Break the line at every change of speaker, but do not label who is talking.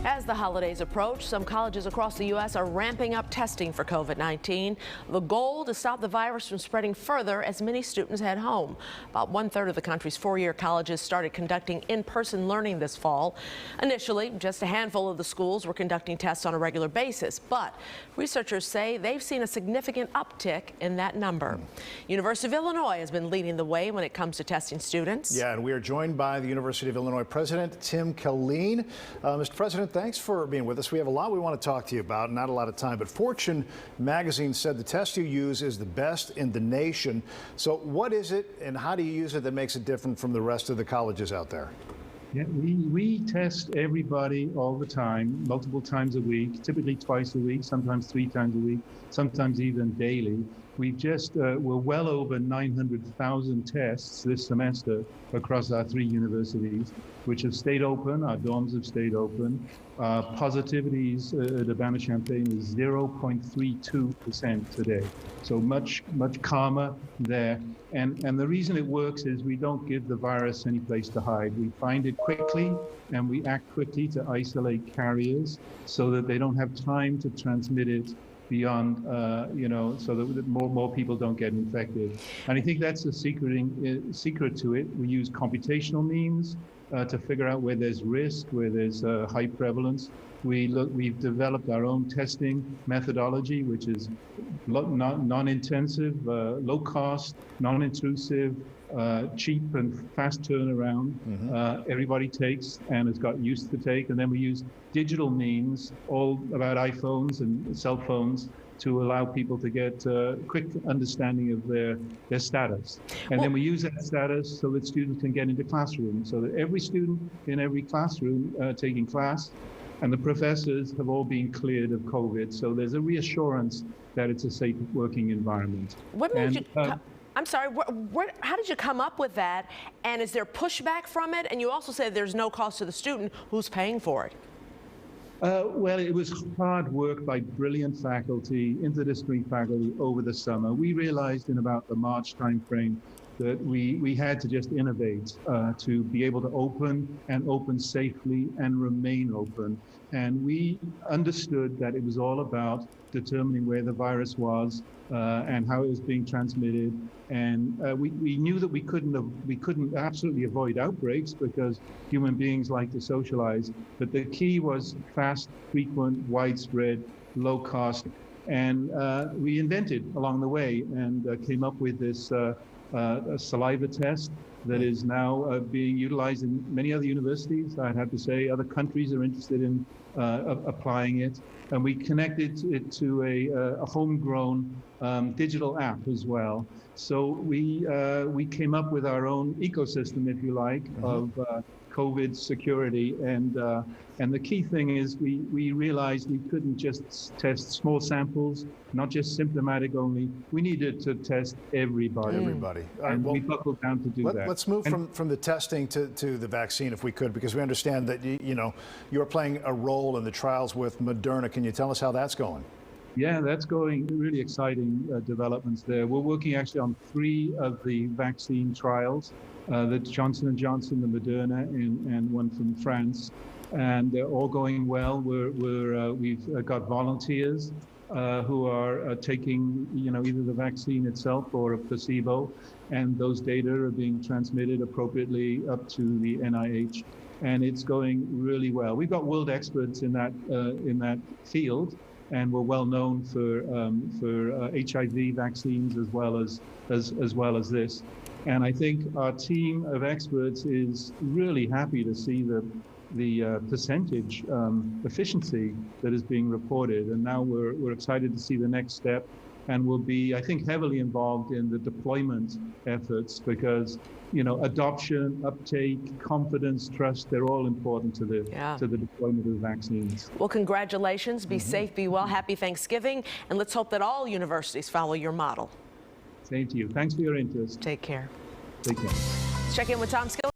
As the holidays approach, some colleges across the U.S. are ramping up testing for COVID-19. The goal to stop the virus from spreading further as many students head home. About 1/3 of the country's four-year colleges started conducting in-person learning this fall. Initially, just a handful of the schools were conducting tests on a regular basis, but researchers say they've seen a significant uptick in that number. University of Illinois has been leading the way when it comes to testing students.
Yeah, and we are joined by the University of Illinois President Tim Killeen. Mr. President, thanks for being with us. We have a lot we want to talk to you about, not a lot of time, but Fortune magazine said the test you use is the best in the nation. So what is it and how do you use it that makes it different from the rest of the colleges out there?
Yeah, we test everybody all the time, multiple times a week, typically twice a week, sometimes 3 times a week, sometimes even daily. We're well over 900,000 tests this semester across our 3 universities, which have stayed open. Our dorms have stayed open. Positivities at Urbana-Champaign is 0.32% today. So much calmer there. And the reason it works is we don't give the virus any place to hide. We find it quickly and we act quickly to isolate carriers so that they don't have time to transmit it beyond, so that more people don't get infected. And I think that's the secret to it. We use computational means to figure out where there's risk, where there's high prevalence. We've developed our own testing methodology, which is non-intensive, low cost, non-intrusive, cheap and fast turnaround. Everybody takes and has got used to take. And then we use digital means, all about iPhones and cell phones, to allow people to get quick understanding of their status. And then we use that status so that students can get into classrooms, so that every student in every classroom taking class and the professors have all been cleared of COVID. So there's a reassurance that it's a safe working environment.
What made you I'm sorry, how did you come up with that? And is there pushback from it? And you also said there's no cost to the student. Who's paying for it?
Well, it was hard work by brilliant faculty, interdisciplinary faculty over the summer. We realized in about the March timeframe that we had to just innovate to be able to open safely and remain open. And we understood that it was all about determining where the virus was and how it was being transmitted. And we knew that we couldn't absolutely avoid outbreaks because human beings like to socialize. But the key was fast, frequent, widespread, low cost. And we invented along the way and came up with this a saliva test that is now being utilized in many other universities. I'd have to say other countries are interested in applying it. And we connected it to a homegrown digital app as well. So we came up with our own ecosystem, if you like, of COVID security. And the key thing is we realized we couldn't just test small samples, not just symptomatic only. We needed to test everybody. And we buckled down to do that.
Let's move from the testing to the vaccine, if we could, because we understand that you're playing a role in the trials with Moderna. Can you tell us how that's going?
Yeah, that's going really exciting developments there. We're working actually on 3 of the vaccine trials, the Johnson & Johnson, the Moderna, and one from France. And they're all going well. We've got volunteers who are taking, either the vaccine itself or a placebo, and those data are being transmitted appropriately up to the NIH, and it's going really well. We've got world experts in that field, and we're well known for HIV vaccines as well as this. And I think our team of experts is really happy to see the percentage efficiency that is being reported. And now we're excited to see the next step. And we'll be, I think, heavily involved in the deployment efforts because, adoption, uptake, confidence, trust, they're all important to the deployment of the vaccines.
Well, congratulations. Be safe, be well. Happy Thanksgiving. And let's hope that all universities follow your model.
Same to you. Thanks for your interest.
Take care.
Take care.
Let's check in with Tom Skilling.